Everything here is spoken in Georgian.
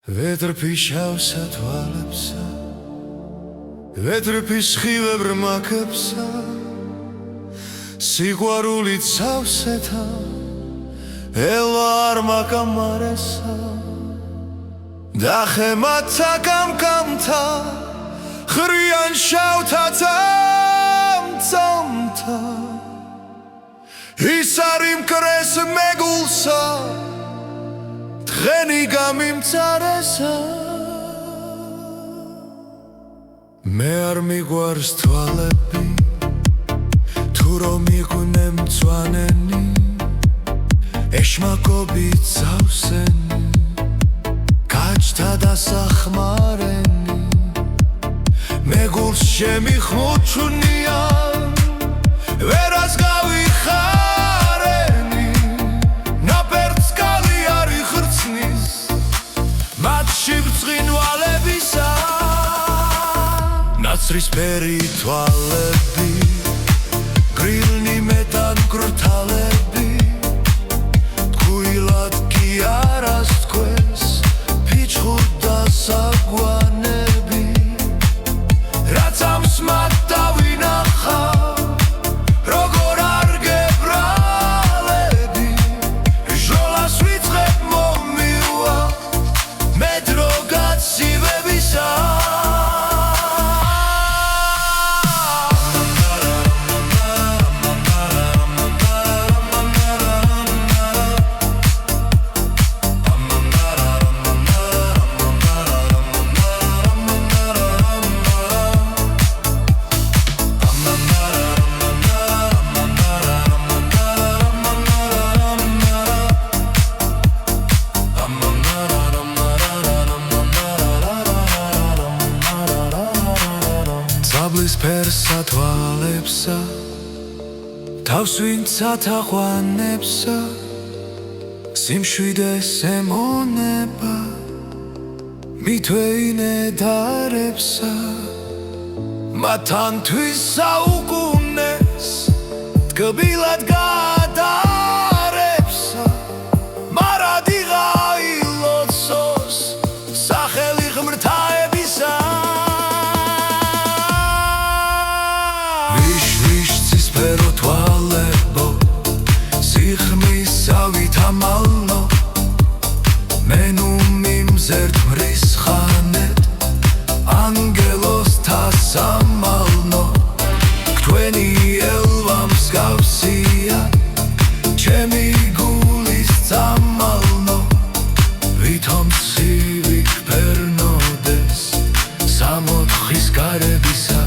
ვეტრფის შავსა თვალებსა, ვეტრფის ხივებ რმაქებსა, სიყვარულით სავსეთა, ელვა არ მაკამარესა, დახემათა კამკამთა, ხრიან შავთა წამწამთა, ის არ იმკრეს მეგულსა, დღენი გამიმწარესა. მე არ მიგვარს თვალები, თუ რომ იყვნენ მწვანენი, ეშმაკობით სავსენი, გაჩთა დასახმარენი, მეგულს შემიხმუჩნიან, ვერას გავიხარენი, ნაპერწ კალი არ იხრწნის, მათში ბრწყინვალებისა, ნაცრისფერი თვალები, გრილნი მეტად მკრთალები, თქუილად კი არას თქვეს, ფიჩხურ დასაგვანები, რაც ამ სმად დავინახა, როგორ არ გებრალები, ჟოლას ვიწყებ მომივა, მე დრო გაცივებისა. ძაბლის ფერსა თვალებსა, თავს ვინცა თაყვანებსა, სიმშვიდეს ემონება, მითვეინე დარებსა, მათანთვის საუკუნეს, ტკბილად გადარებსა, მარადი ღაილოცოს, სახელი ღმრთაებისა. ცისფერო თვალებო, სიხმისავით ამალო, მე ნუ მიმზერთ მრისხანეთ, ანგელოსთა სამალნო, თქვენი ელვა მსგავსია, ჩემი გულის წამალნო, ვითომ ცივი გფერნოდეს, სამოთხის გარებისა.